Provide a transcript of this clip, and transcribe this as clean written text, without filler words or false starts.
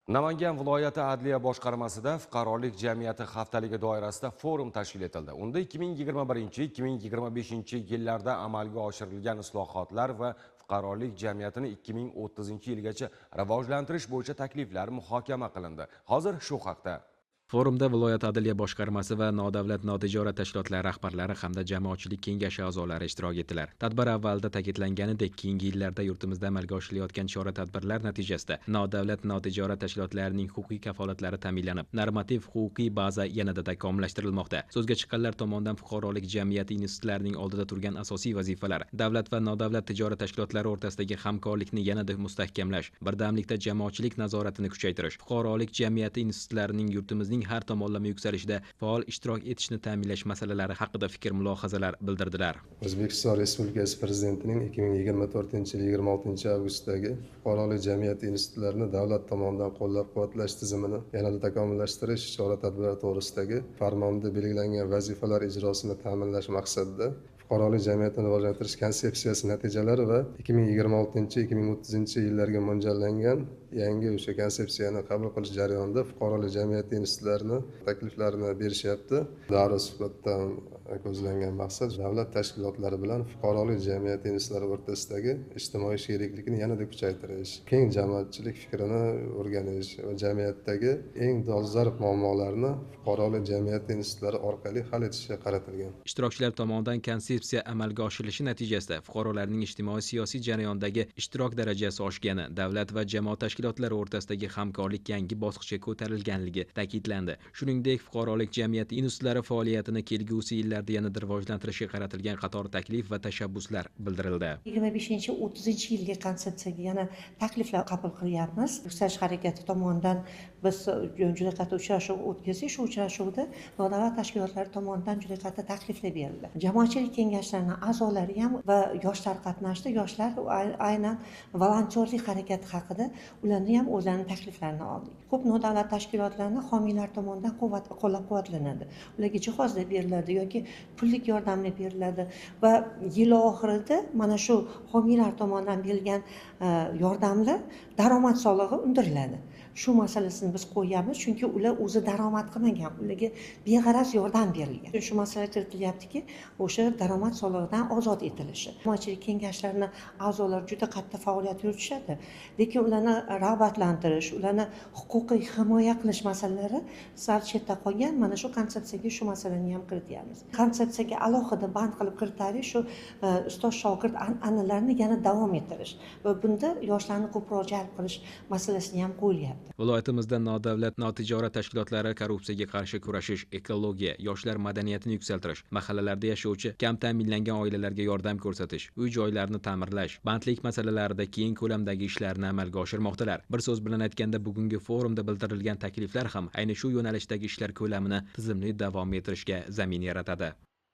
Namangan viloyati adliya boshqarmasida fuqarolik jamiyati haftaligi doirasida forum tashkil etildi. Unda 2021-2025 yillarda amalga oshirilgan islohotlar va fuqarolik jamiyatini 2030-yilgacha rivojlantirish bo'yicha takliflar muhokama qilindi. Hozir shu haqda Forumda viloyat adliya boshqarmasi va nodavlat notijorat tashkilotlar rahbarlari hamda jamoatchilik kengashi a'zolari ishtirok etdilar. Tadbir avvalida ta'kidlanganidek, keyingi yillarda yurtimizda amalga oshirilayotgan chora-tadbirlar natijasida nodavlat notijorat tashkilotlarining huquqiy kafolatlari ta'minlanib, normativ huquqiy baza yanada takomillashtirilmoqda. So'zga chiqqanlar tomonidan fuqarolik jamiyati institutlarining oldida turgan asosiy vazifalar davlat va nodavlat tijorat tashkilotlari o'rtasidagi hamkorlikni yanada mustahkamlash, birdamlikda jamoatchilik nazoratini kuchaytirish, fuqarolik jamiyati institutlarining yurtimizning har tomonlama yuksalishida faol ishtirok etishni ta'minlash masalalari haqida fikr-mulohazalar bildirdilar. O'zbekiston Respublikasi Prezidentining 2024-yil 26 avgustdagi fuqarolik jamiyati institutlarini davlat tomonidan qo'llab-quvvatlash tizimini yanada takomillashtirish chora-tadbirlar to'g'risidagi farmonda belgilangan vazifalar ijrosini ta'minlash maqsadida fuqarolik jamiyatini rivojlantirish konsepsiyasi natijalari va 2026-2030 yillarga mo'ljallangan yangi o'sha konsepsiyani qabul qilish jarayonida fuqarolik jamiyati institutlarini takliflarini berishyapti. Daryo suhbatdan ko'zlangan maqsad davlat tashkilotlari bilan fuqarolik jamiyati institutlari o'rtasidagi ijtimoiy sheriklikni yanada kuchaytirish, keng jamoatchilik fikrini o'rganish va jamiyatdagi eng dolzarb muammolarni fuqarolik jamiyati institutlari orqali hal etishga qaratilgan. Ishtirokchilar tomonidan konsepsiya amalga oshirilishi natijasida fuqarolarning ijtimoiy-siyosiy jarayondagi ishtirok darajasi oshgani, davlat va jamoat tashkilotlari o'rtasidagi hamkorlik yangi bosqichga ko'tarilganligi ta'kidlandi. Shuningdek, fuqarolik jamiyati institutlari faoliyatini kelgusi yillarda yanada rivojlantirishga qaratilgan qator taklif va tashabbuslar bildirildi. 25-30 yilga konsepsiyaga yana takliflar qabul qilyapmiz. Yuksalish harakati tomonidan biz juda katta uchrashuv o'tkazdik. Shu uchrashuvda nodavlat tashkilotlari tomonidan juda katta takliflar berildi. Jamoatchilik kengashlarining a'zolari ham va yoshlar qatnashdi. Yoshlar aynan volontyorlik harakati haqida ularni ham o'zlarining takliflarini oldik. Ko'p nodavlat tashkilotlarni homiylar tomonidan qo'llab-quvvatlanadi. Ularga jihozlar beriladi yoki pullik yordamlar beriladi va yil oxirida mana shu homiylar tomonidan berilgan yordamlar daromad solig'i undiriladi. Shu masalasini biz qo'yamiz, chunki ular o'zi daromad qilmagan, ularga beg'araz yordam berilgan. Shu masala kiritilyaptiki, o'sha daromad solig'idan ozod etilishi. Jamoatchilik kengashlarining a'zolari juda katta faoliyat yuritishadi, lekin ularni rag'batlantirish, ularni huquqiy himoya qilish masalalari sal chetda qolgan. Mana shu konsepsiyaga shu masalani ham kirityapmiz. Konsepsiyaga alohida band qilib kiritaylik, shu ustoz shogird an'analarini yana davom ettirish va bunda yoshlarni ko'proq jalb qilish masalasini ham qo'yilyapti. Viloyatimizda nodavlat notijorat tashkilotlari korrupsiyaga qarshi kurashish, ekologiya, yoshlar madaniyatini yuksaltirish, mahallalarda yashovchi kam ta'minlangan oilalarga yordam ko'rsatish, uy-joylarni ta'mirlash, bandlik masalalarida keng ko'lamdagi ishlarni amalga oshirmoqdalar. Bir so'z bilan aytganda, bugungi forumda bildirilgan takliflar ham ayni shu yo'nalishdagi ishlar ko'lamini tizimli davom ettirishga zamin yaratadi.